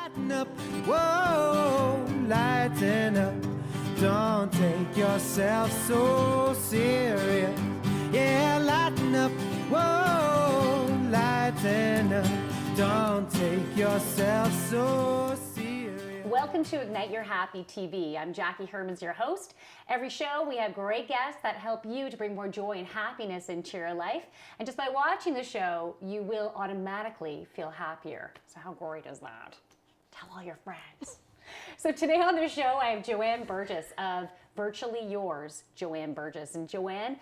lighten up, whoa, lighten up. Don't take yourself so serious. Yeah, lighten up, whoa, lighten up. Don't take yourself so serious. Welcome to Ignite Your Happy TV. I'm Jacquie, Hermans, your host. Every show we have great guests that help you to bring more joy and happiness into your life. And just by watching the show, you will automatically feel happier. So how great is that? Tell all your friends. So today on the show, I have Joanne Burgess of Virtually Yours, Joanne Burgess. And Joanne,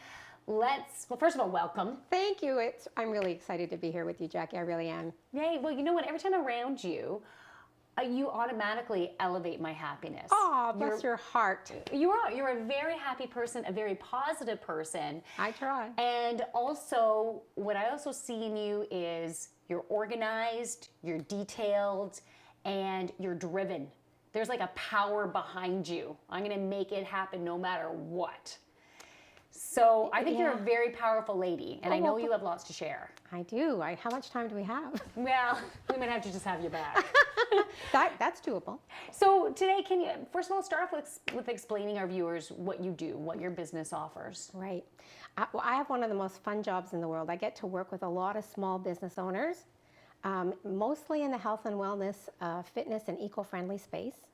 well, first of all, welcome. Thank you. I'm really excited to be here with you, Jacquie. I really am. Yay. Well, you know what? Every time around you, you automatically elevate my happiness. Oh, bless your heart. You're a very happy person, a very positive person. I try. And also, what I also see in you is you're organized, you're detailed, and you're driven. There's like a power behind you. I'm going to make it happen no matter what. So I think you're a very powerful lady, and I know you have lots to share. I do. How much time do we have? Well, we might have to just have you back. That's doable. So today, can you, first of all, start off with explaining our viewers what you do, what your business offers? Right. Well, I have one of the most fun jobs in the world. I get to work with a lot of small business owners, mostly in the health and wellness, fitness and eco-friendly space.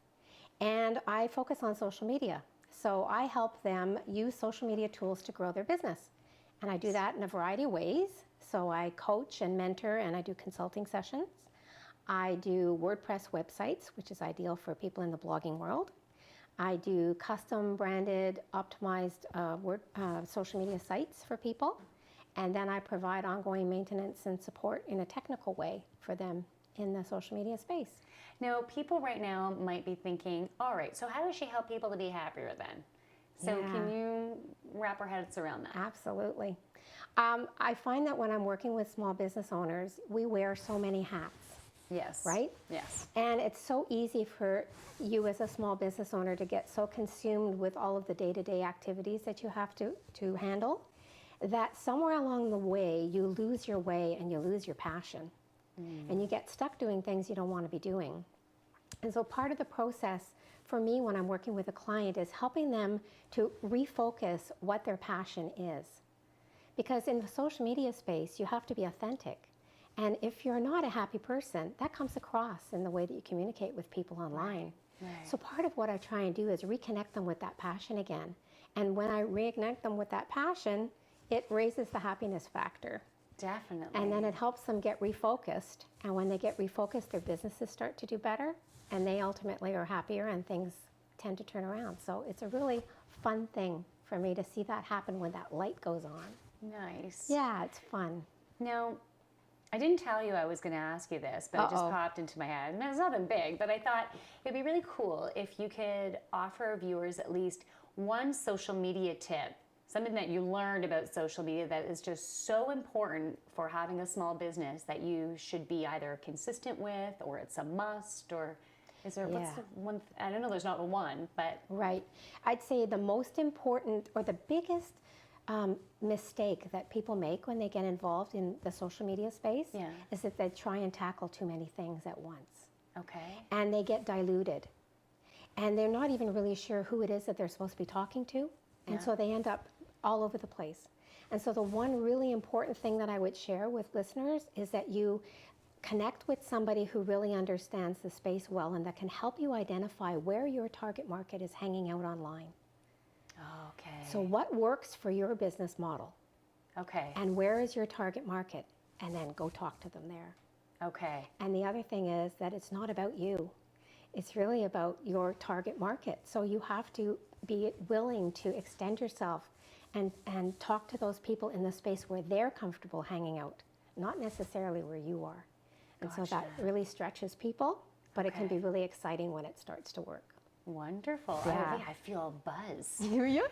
And I focus on social media. So I help them use social media tools to grow their business. And I do that in a variety of ways. So I coach and mentor, and I do consulting sessions. I do WordPress websites, which is ideal for people in the blogging world. I do custom branded, optimized social media sites for people. And then I provide ongoing maintenance and support in a technical way for them in the social media space. Now, people right now might be thinking, all right, so how does she help people to be happier then? So can you wrap our heads around that? Absolutely. I find that when I'm working with small business owners, we wear so many hats. Yes. Right? Yes. And it's so easy for you as a small business owner to get so consumed with all of the day-to-day activities that you have to handle, that somewhere along the way you lose your way and you lose your passion. And you get stuck doing things you don't want to be doing. And so part of the process for me when I'm working with a client is helping them to refocus what their passion is. Because in the social media space, you have to be authentic. And if you're not a happy person, that comes across in the way that you communicate with people online. Right. So part of what I try and do is reconnect them with that passion again. And when I reignite them with that passion, it raises the happiness factor. Definitely. And then it helps them get refocused. And when they get refocused, their businesses start to do better. And they ultimately are happier and things tend to turn around. So it's a really fun thing for me to see that happen when that light goes on. Nice. Yeah, it's fun. Now, I didn't tell you I was going to ask you this, but it just popped into my head. And it's nothing big, but I thought it'd be really cool if you could offer our viewers at least one social media tip, something that you learned about social media that is just so important for having a small business that you should be either consistent with, or it's a must, or is there what's the one? I don't know, there's not one, but. Right. I'd say the most important or the biggest mistake that people make when they get involved in the social media space is that they try and tackle too many things at once. Okay. And they get diluted. And they're not even really sure who it is that they're supposed to be talking to. And so they end up all over the place. And so the one really important thing that I would share with listeners is that you connect with somebody who really understands the space well and that can help you identify where your target market is hanging out online. Okay. So what works for your business model? Okay. And where is your target market? And then go talk to them there. Okay. And the other thing is that it's not about you. It's really about your target market. So you have to be willing to extend yourself and talk to those people in the space where they're comfortable hanging out, not necessarily where you are. And so that really stretches people, but it can be really exciting when it starts to work. Wonderful. Yeah. I feel a buzz. Do you?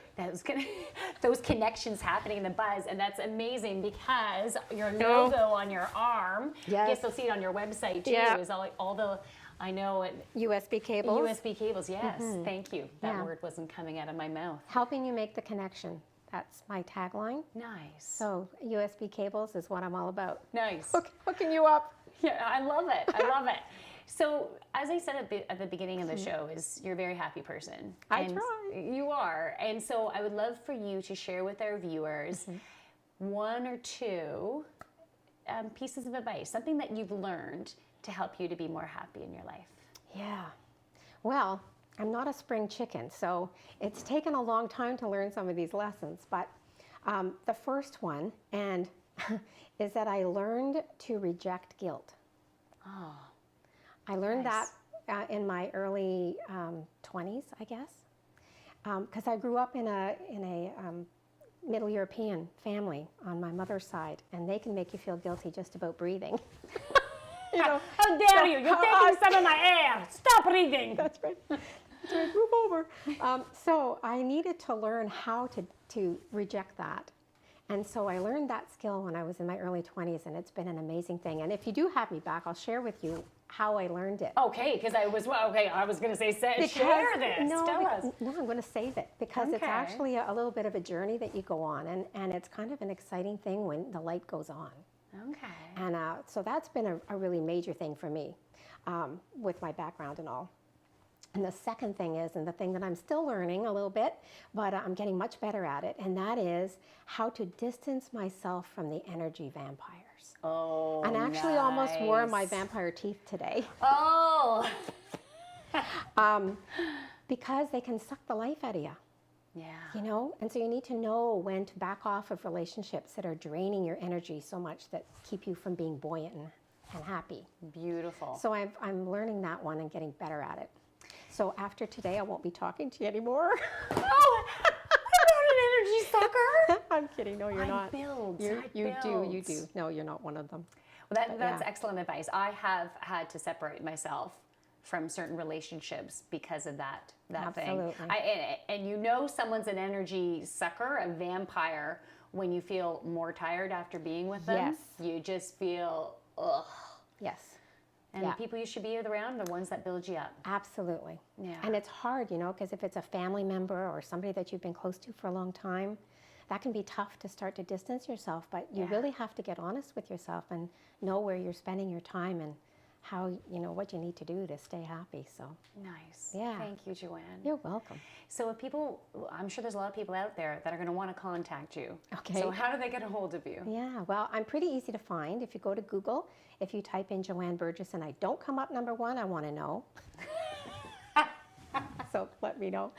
Those connections happening in the buzz, and that's amazing because your logo on your arm, I guess they'll see it on your website too, is all the, I know it. USB cables. USB cables, yes. Thank you. That word wasn't coming out of my mouth. Helping you make the connection. That's my tagline. Nice. So USB cables is what I'm all about. Nice. Hooking you up. Yeah, I love it. I love it. So, as I said at the beginning of the show, is you're a very happy person. I And try. You are. And so I would love for you to share with our viewers one or two pieces of advice, something that you've learned to help you to be more happy in your life. Yeah. Well, I'm not a spring chicken, so it's taken a long time to learn some of these lessons. But the first one is that I learned to reject guilt. Oh. I learned Nice. that in my early 20s, I guess, because I grew up in a Middle European family on my mother's side, and they can make you feel guilty just about breathing. You know, How dare you? You're taking some of my air. Stop breathing. that's right. That's right. Move over. So I needed to learn how to reject that. And so I learned that skill when I was in my early 20s, and it's been an amazing thing. And if you do have me back, I'll share with you how I learned it. Okay, because I was going to say, share this. Tell us. No, I'm going to save it because it's Okay. actually a little bit of a journey that you go on, and it's kind of an exciting thing when the light goes on. Okay. And so that's been a really major thing for me with my background and all. And the second thing is, and the thing that I'm still learning a little bit, but I'm getting much better at it, and that is how to distance myself from the energy vampires. Oh, And I actually almost wore my nice. vampire teeth today Oh. because they can suck the life out of you. Yeah. You know, and so you need to know when to back off of relationships that are draining your energy so much that keep you from being buoyant and happy. Beautiful. So I'm learning that one and getting better at it. So after today, I won't be talking to you anymore. Oh, I'm not an energy sucker. I'm kidding. No, you're not. Builds. You do. No, you're not one of them. Well, that's yeah. excellent advice. I have had to separate myself from certain relationships because of that Absolutely. thing. And you know someone's an energy sucker, a vampire, when you feel more tired after being with them. Yes. You just feel, ugh. Yes. And Yeah. the people you should be around are the ones that build you up. Absolutely. Yeah. And it's hard, you know, because if it's a family member or somebody that you've been close to for a long time, that can be tough to start to distance yourself. But you Yeah. really have to get honest with yourself and know where you're spending your time and how, you know, what you need to do to stay happy. So Nice. Yeah. Thank you, Joanne. you're welcome. So if people, I'm sure there's a lot of people out there that are going to want to contact you. Okay. So how do they get a hold of you? Yeah, well, I'm pretty easy to find. If you go to Google, if you type in Joanne Burgess and I don't come up number one, I want to know. So let me know.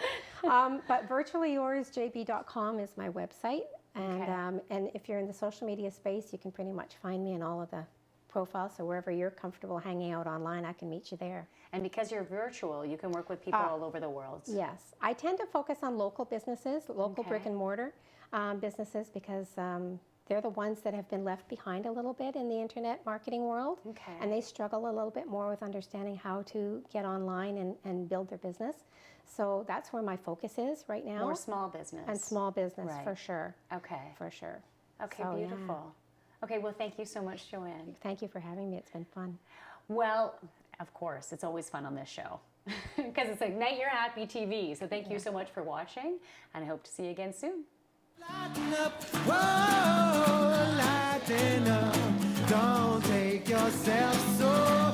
But virtuallyoursjb.com is my website. And, Okay. and if you're in the social media space, you can pretty much find me in all of the profiles. So wherever you're comfortable hanging out online, I can meet you there. And because you're virtual, you can work with people all over the world. Yes, I tend to focus on local businesses, local Okay. brick and mortar businesses, because they're the ones that have been left behind a little bit in the internet marketing world. Okay. And they struggle a little bit more with understanding how to get online and build their business. So that's where my focus is right now. More small business. And small business, Right. for sure. Okay. For sure. Okay, So, yeah. beautiful. Okay, well, thank you so much, Joanne. Thank you for having me. It's been fun. Well, of course, it's always fun on this show because it's Ignite Your Happy TV. So thank you so much for watching, and I hope to see you again soon. Lighten up, whoa, lighten up. Don't take yourself so